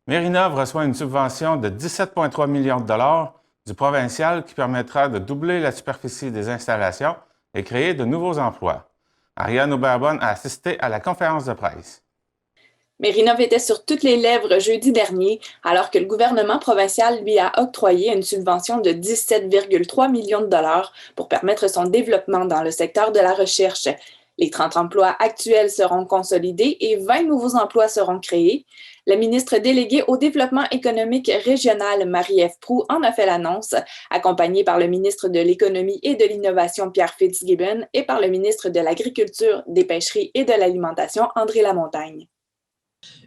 Mérinov reçoit une subvention de 17,3 millions de dollars du provincial qui permettra de doubler la superficie des installations et créer de nouveaux emplois. Ariane Aubert-Bonne a assisté à la conférence de presse. Mérinov était sur toutes les lèvres jeudi dernier, alors que le gouvernement provincial lui a octroyé une subvention de 17,3 millions de dollars pour permettre son développement dans le secteur de la recherche. Les 30 emplois actuels seront consolidés et 20 nouveaux emplois seront créés. La ministre déléguée au développement économique régional, Marie-Ève Proulx, en a fait l'annonce, accompagnée par le ministre de l'Économie et de l'Innovation, Pierre Fitzgibbon, et par le ministre de l'Agriculture, des Pêcheries et de l'Alimentation, André Lamontagne.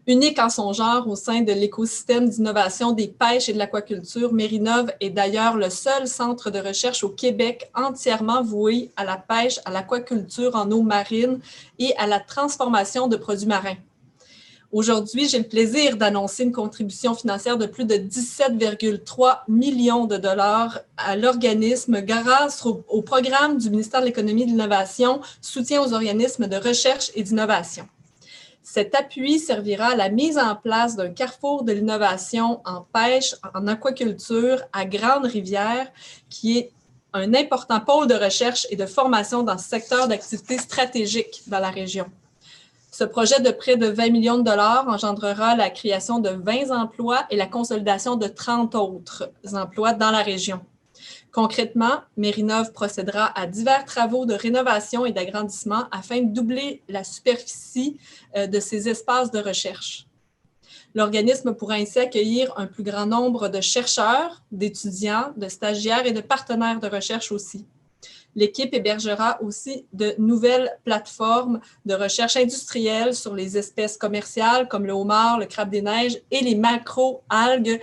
Unique en son genre au sein de l'écosystème d'innovation des pêches et de l'aquaculture, Mérinov est d'ailleurs le seul centre de recherche au Québec entièrement voué à la pêche, à l'aquaculture en eau marine et à la transformation de produits marins. Aujourd'hui, j'ai le plaisir d'annoncer une contribution financière de plus de 17,3 millions de dollars à l'organisme grâce au programme du ministère de l'Économie et de l'Innovation, soutien aux organismes de recherche et d'innovation. Cet appui servira à la mise en place d'un carrefour de l'innovation en pêche, en aquaculture à Grande-Rivière, qui est un important pôle de recherche et de formation dans ce secteur d'activité stratégique dans la région. Ce projet de près de 20 millions de dollars engendrera la création de 20 emplois et la consolidation de 30 autres emplois dans la région. Concrètement, Mérinov procédera à divers travaux de rénovation et d'agrandissement afin de doubler la superficie de ces espaces de recherche. L'organisme pourra ainsi accueillir un plus grand nombre de chercheurs, d'étudiants, de stagiaires et de partenaires de recherche aussi. L'équipe hébergera aussi de nouvelles plateformes de recherche industrielle sur les espèces commerciales comme le homard, le crabe des neiges et les macro-algues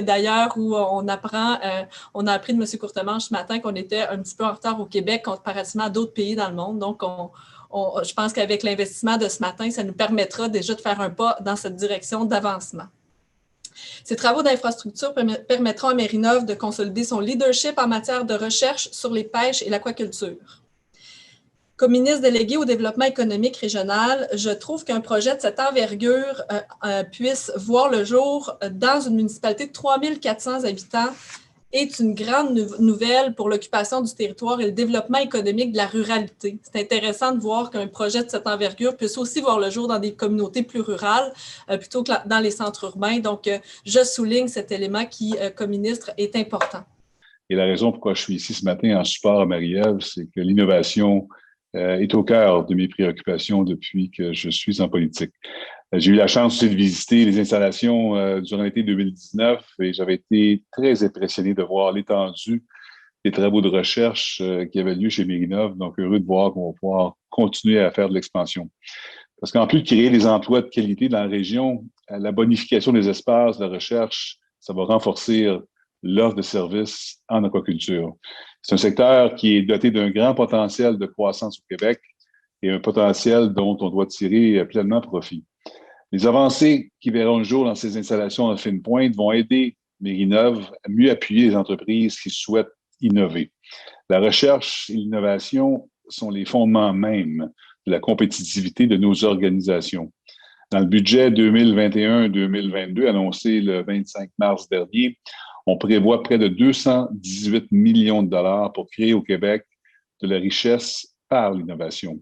d'ailleurs, où on a appris de M. Courtemanche ce matin qu'on était un petit peu en retard au Québec comparativement à d'autres pays dans le monde. Donc, je pense qu'avec l'investissement de ce matin, ça nous permettra déjà de faire un pas dans cette direction d'avancement. Ces travaux d'infrastructure permettront à Mérinov de consolider son leadership en matière de recherche sur les pêches et l'aquaculture. Comme ministre délégué au développement économique régional, je trouve qu'un projet de cette envergure puisse voir le jour dans une municipalité de 3 400 habitants est une grande nouvelle pour l'occupation du territoire et le développement économique de la ruralité. C'est intéressant de voir qu'un projet de cette envergure puisse aussi voir le jour dans des communautés plus rurales plutôt que dans les centres urbains. Donc, je souligne cet élément qui, comme ministre, est important. Et la raison pourquoi je suis ici ce matin en support à Marie-Ève, c'est que l'innovation est au cœur de mes préoccupations depuis que je suis en politique. J'ai eu la chance aussi de visiter les installations durant l'été 2019 et j'avais été très impressionné de voir l'étendue des travaux de recherche qui avaient lieu chez Mérinov. Donc, heureux de voir qu'on va pouvoir continuer à faire de l'expansion. Parce qu'en plus de créer des emplois de qualité dans la région, la bonification des espaces de recherche, ça va renforcer l'offre de services en aquaculture. C'est un secteur qui est doté d'un grand potentiel de croissance au Québec et un potentiel dont on doit tirer pleinement profit. Les avancées qui verront le jour dans ces installations en fine pointe vont aider Mérinov à mieux appuyer les entreprises qui souhaitent innover. La recherche et l'innovation sont les fondements mêmes de la compétitivité de nos organisations. Dans le budget 2021-2022 annoncé le 25 mars dernier, on prévoit près de 218 millions de dollars pour créer au Québec de la richesse par l'innovation.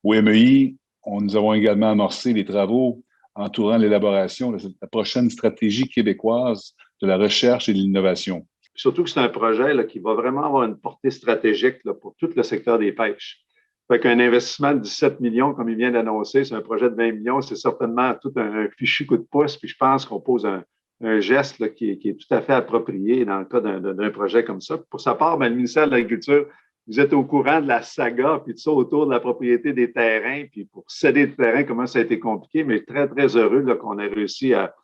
Au MEI, nous avons également amorcé les travaux entourant l'élaboration de la prochaine stratégie québécoise de la recherche et de l'innovation. Surtout que c'est un projet là, qui va vraiment avoir une portée stratégique là, pour tout le secteur des pêches. Fait qu'un investissement de 17 millions, comme il vient d'annoncer, c'est un projet de 20 millions, c'est certainement tout un fichu coup de pouce, puis je pense qu'on pose un geste là, qui est tout à fait approprié dans le cas d'un projet comme ça. Pour sa part, le ministère de l'Agriculture, vous êtes au courant de la saga, puis tout ça autour de la propriété des terrains, puis pour céder le terrain, comment ça a été compliqué, mais très, très heureux là, qu'on ait réussi à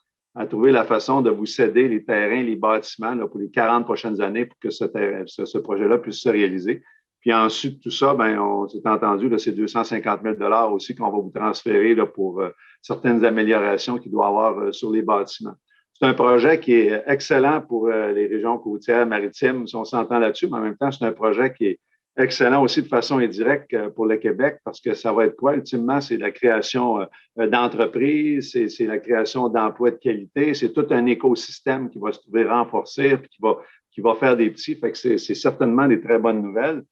trouver la façon de vous céder les terrains, les bâtiments là, pour les 40 prochaines années pour que ce projet-là puisse se réaliser. Puis ensuite, tout ça, on s'est entendu, là, c'est 250 000 $ aussi qu'on va vous transférer là, pour certaines améliorations qu'il doit y avoir sur les bâtiments. C'est un projet qui est excellent pour les régions côtières, maritimes, si on s'entend là-dessus, mais en même temps, c'est un projet qui excellent aussi de façon indirecte pour le Québec parce que ça va être quoi? Ultimement, c'est la création d'entreprises, c'est la création d'emplois de qualité, c'est tout un écosystème qui va se trouver renforcé puis qui va faire des petits. Fait que c'est certainement des très bonnes nouvelles.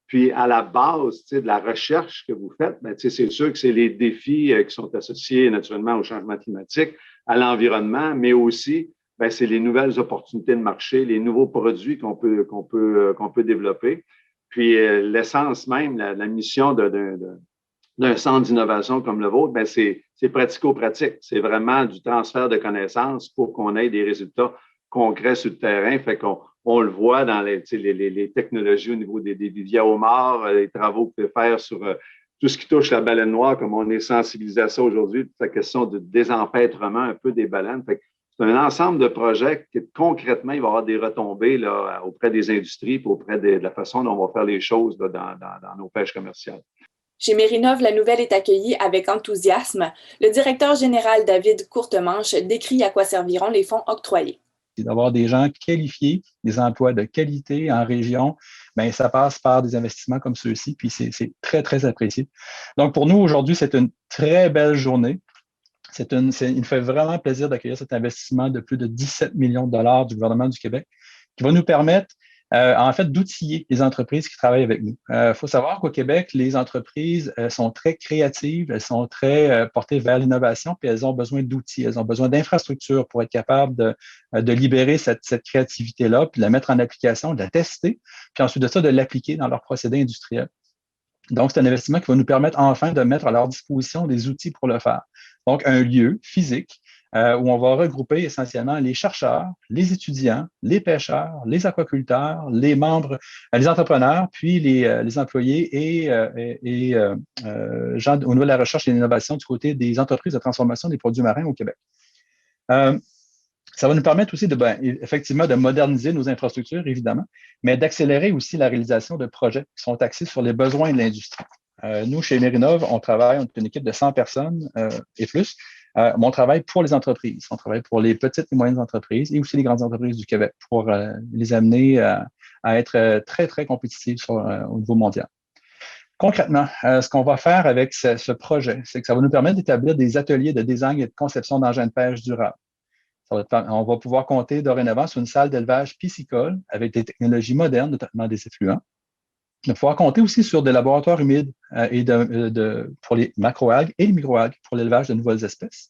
Puis, à la base de la recherche que vous faites, ben, c'est sûr que c'est les défis qui sont associés naturellement au changement climatique, à l'environnement, mais aussi, ben, c'est les nouvelles opportunités de marché, les nouveaux produits qu'on peut développer. Puis, l'essence même, la mission d'un centre d'innovation comme le vôtre, ben, c'est pratico-pratique. C'est vraiment du transfert de connaissances pour qu'on ait des résultats concrets sur le terrain. Fait qu'on le voit dans les technologies au niveau des viviers homards, les travaux que vous pouvez faire sur tout ce qui touche la baleine noire, comme on est sensibilisé à ça aujourd'hui, toute la question de désempêtrement un peu des baleines. Fait que c'est un ensemble de projets qui, concrètement, il va y avoir des retombées là, auprès des industries et auprès de la façon dont on va faire les choses là, dans nos pêches commerciales. Chez Mérinov, la nouvelle est accueillie avec enthousiasme. Le directeur général David Courtemanche décrit à quoi serviront les fonds octroyés. C'est d'avoir des gens qualifiés, des emplois de qualité en région, bien, ça passe par des investissements comme ceux-ci, puis c'est très, très apprécié. Donc, pour nous, aujourd'hui, c'est une très belle journée. Il nous fait vraiment plaisir d'accueillir cet investissement de plus de 17 millions de dollars du gouvernement du Québec qui va nous permettre en fait, d'outiller les entreprises qui travaillent avec nous. Il faut savoir qu'au Québec, les entreprises sont très créatives, elles sont très portées vers l'innovation, puis elles ont besoin d'outils, elles ont besoin d'infrastructures pour être capables de libérer cette créativité-là, puis de la mettre en application, de la tester, puis ensuite de ça, de l'appliquer dans leurs procédés industriels. Donc, c'est un investissement qui va nous permettre enfin de mettre à leur disposition des outils pour le faire. Donc, un lieu physique où on va regrouper essentiellement les chercheurs, les étudiants, les pêcheurs, les aquaculteurs, les membres, les entrepreneurs, puis les employés et gens au niveau de la recherche et de l'innovation du côté des entreprises de transformation des produits marins au Québec. Ça va nous permettre aussi effectivement de moderniser nos infrastructures, évidemment, mais d'accélérer aussi la réalisation de projets qui sont axés sur les besoins de l'industrie. Nous, chez Mérinov, on est une équipe de 100 personnes et plus. On travaille pour les entreprises. On travaille pour les petites et moyennes entreprises et aussi les grandes entreprises du Québec pour les amener à être très, très compétitives au niveau mondial. Concrètement, ce qu'on va faire avec ce projet, c'est que ça va nous permettre d'établir des ateliers de design et de conception d'engins de pêche durables. On va pouvoir compter dorénavant sur une salle d'élevage piscicole avec des technologies modernes de traitement des effluents. On va pouvoir compter aussi sur des laboratoires humides pour les macroalgues et les microalgues pour l'élevage de nouvelles espèces.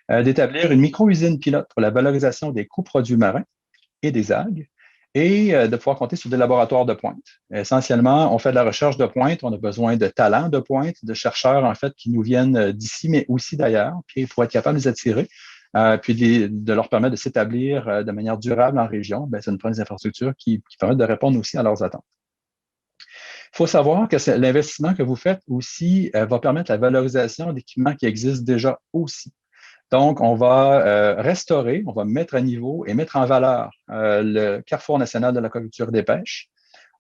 D'établir une micro-usine pilote pour la valorisation des coproduits marins et des algues et de pouvoir compter sur des laboratoires de pointe. Essentiellement, on fait de la recherche de pointe, on a besoin de talents de pointe, de chercheurs en fait qui nous viennent d'ici mais aussi d'ailleurs, puis pour être capable de les attirer. Puis de leur permettre de s'établir de manière durable en région, ça nous prend des infrastructures qui permettent de répondre aussi à leurs attentes. Il faut savoir que l'investissement que vous faites aussi va permettre la valorisation d'équipements qui existent déjà aussi. Donc, on va restaurer, on va mettre à niveau et mettre en valeur le Carrefour national de l'aquaculture et des pêches.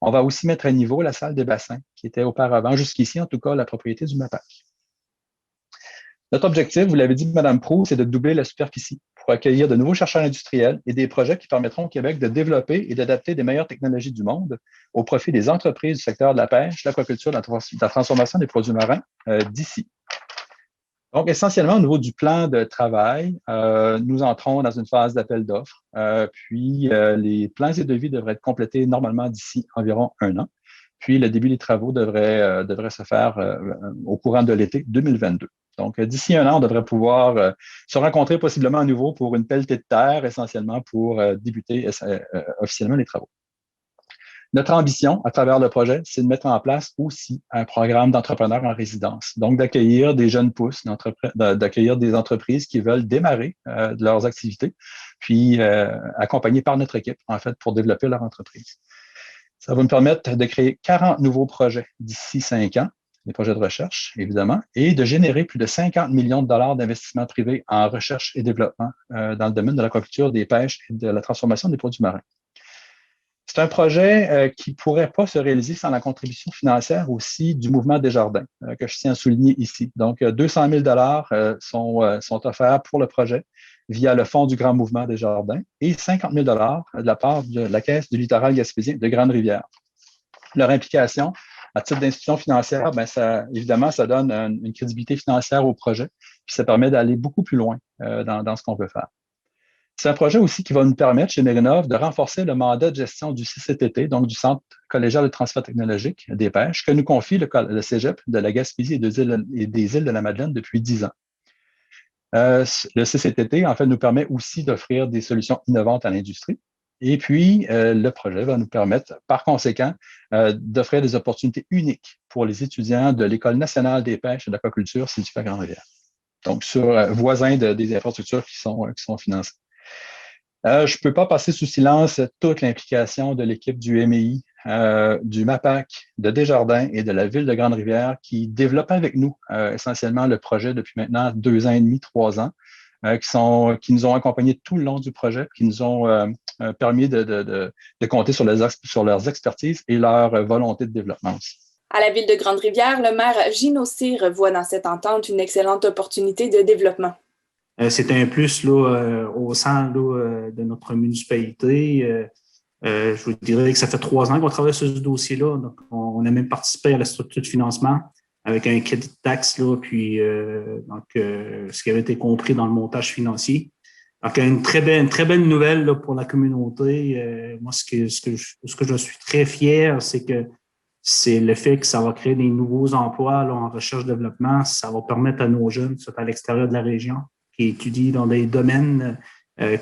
On va aussi mettre à niveau la salle des bassins, qui était auparavant, jusqu'ici en tout cas, la propriété du MAPAC. Notre objectif, vous l'avez dit, Mme Proulx, c'est de doubler la superficie pour accueillir de nouveaux chercheurs industriels et des projets qui permettront au Québec de développer et d'adapter des meilleures technologies du monde au profit des entreprises du secteur de la pêche, de l'aquaculture, de la transformation des produits marins d'ici. Donc, essentiellement, au niveau du plan de travail, nous entrons dans une phase d'appel d'offres, puis les plans et devis devraient être complétés normalement d'ici environ 1 an. Puis, le début des travaux devrait se faire au courant de l'été 2022. Donc, d'ici 1 an, on devrait pouvoir se rencontrer possiblement à nouveau pour une pelletée de terre, essentiellement pour débuter officiellement les travaux. Notre ambition à travers le projet, c'est de mettre en place aussi un programme d'entrepreneurs en résidence. Donc, d'accueillir des jeunes pousses, d'accueillir des entreprises qui veulent démarrer de leurs activités, puis accompagnés par notre équipe, en fait, pour développer leur entreprise. Ça va nous permettre de créer 40 nouveaux projets d'ici 5 ans, des projets de recherche, évidemment, et de générer plus de 50 millions de dollars d'investissement privé en recherche et développement dans le domaine de l'aquaculture, des pêches et de la transformation des produits marins. C'est un projet qui ne pourrait pas se réaliser sans la contribution financière aussi du mouvement Desjardins, que je tiens à souligner ici. Donc, 200 000 sont offerts pour le projet via le Fonds du Grand Mouvement Desjardins et 50 000 de la part de la Caisse du littoral gaspésien de Grande-Rivière. leur implication à titre d'institution financière, évidemment, ça donne une crédibilité financière au projet, puis ça permet d'aller beaucoup plus loin dans ce qu'on veut faire. C'est un projet aussi qui va nous permettre chez Mérinov de renforcer le mandat de gestion du CCTT, donc du Centre collégial de transfert technologique des pêches, que nous confie le Cégep de la Gaspésie et des îles de la Madeleine depuis 10 ans. Le CCTT, en fait, nous permet aussi d'offrir des solutions innovantes à l'industrie. Et puis, le projet va nous permettre, par conséquent, d'offrir des opportunités uniques pour les étudiants de l'École nationale des pêches et de l'aquaculture située à Grande-Rivière. Donc, voisins des infrastructures qui sont financées. Je ne peux pas passer sous silence toute l'implication de l'équipe du MEI, du MAPAC, de Desjardins et de la Ville de Grande-Rivière qui développent avec nous essentiellement le projet depuis maintenant 2 ans et demi, 3 ans, qui nous ont accompagnés tout le long du projet, qui nous ont permis de compter sur leurs expertises et leur volonté de développement aussi. À la Ville de Grande-Rivière, le maire Gino Cyr voit dans cette entente une excellente opportunité de développement. C'est un plus là, au sein là, de notre municipalité. Je vous dirais que ça fait 3 ans qu'on travaille sur ce dossier-là. Donc, on a même participé à la structure de financement avec un crédit de taxe, là, puis ce qui avait été compris dans le montage financier. Donc, une très belle nouvelle là, pour la communauté. Moi, ce que je suis très fier, c'est le fait que ça va créer des nouveaux emplois là, en recherche-développement. Ça va permettre à nos jeunes, soit à l'extérieur de la région, qui étudient dans des domaines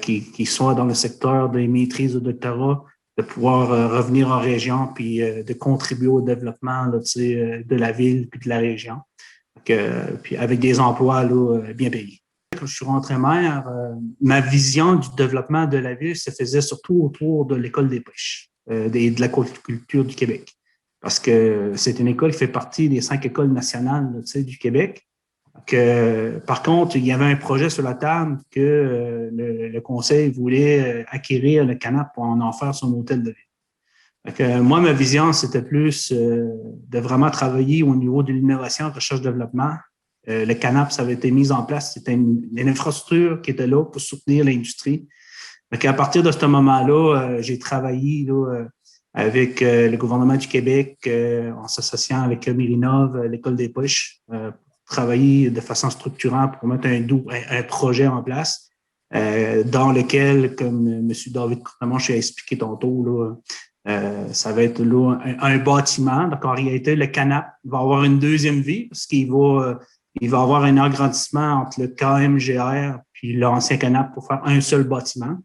qui sont dans le secteur des maîtrises de doctorat, de pouvoir revenir en région puis de contribuer au développement là, de la ville puis de la région. Puis avec des emplois là, bien payés. Quand je suis rentré maire, ma vision du développement de la ville se faisait surtout autour de l'école des pêches et de l'aquaculture du Québec. Parce que c'est une école qui fait partie des 5 écoles nationales là, du Québec. Par contre, il y avait un projet sur la table que le conseil voulait acquérir le Canap pour en faire son hôtel de ville. Moi, ma vision, c'était plus de vraiment travailler au niveau de l'innovation, recherche-développement. Le Canap, ça avait été mis en place. C'était une infrastructure qui était là pour soutenir l'industrie. À partir de ce moment-là, j'ai travaillé là, avec le gouvernement du Québec en s'associant avec Mérinov, l'École des pêches, travailler de façon structurante pour mettre un projet en place dans lequel, comme M. David Courtemanche a expliqué tantôt, là, ça va être là, un bâtiment. Donc, en réalité, le Canap va avoir une deuxième vie parce qu'il va avoir un agrandissement entre le KMGR puis l'ancien Canap pour faire un seul bâtiment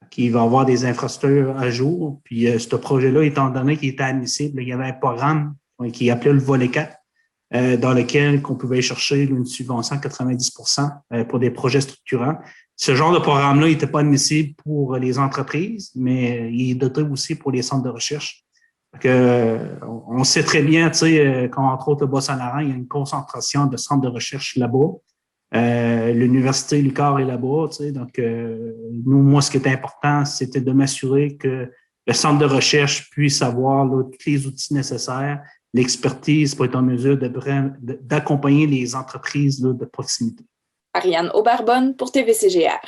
qui va avoir des infrastructures à jour. Puis, ce projet-là, étant donné qu'il était admissible, il y avait un programme qui appelait le volet 4 dans lequel on pouvait chercher une subvention à 90% pour des projets structurants. Ce genre de programme-là n'était pas admissible pour les entreprises, mais il est doté aussi pour les centres de recherche. On sait très bien, tu sais, quand entre autres le Bas-Saint-Laurent, il y a une concentration de centres de recherche là-bas. L'université Lucar est là-bas, tu sais. Donc, moi, ce qui était important, c'était de m'assurer que le centre de recherche puisse avoir là, tous les outils nécessaires, l'expertise pour être en mesure d'accompagner les entreprises là, de proximité. Ariane Aubarbonne pour TVCGR.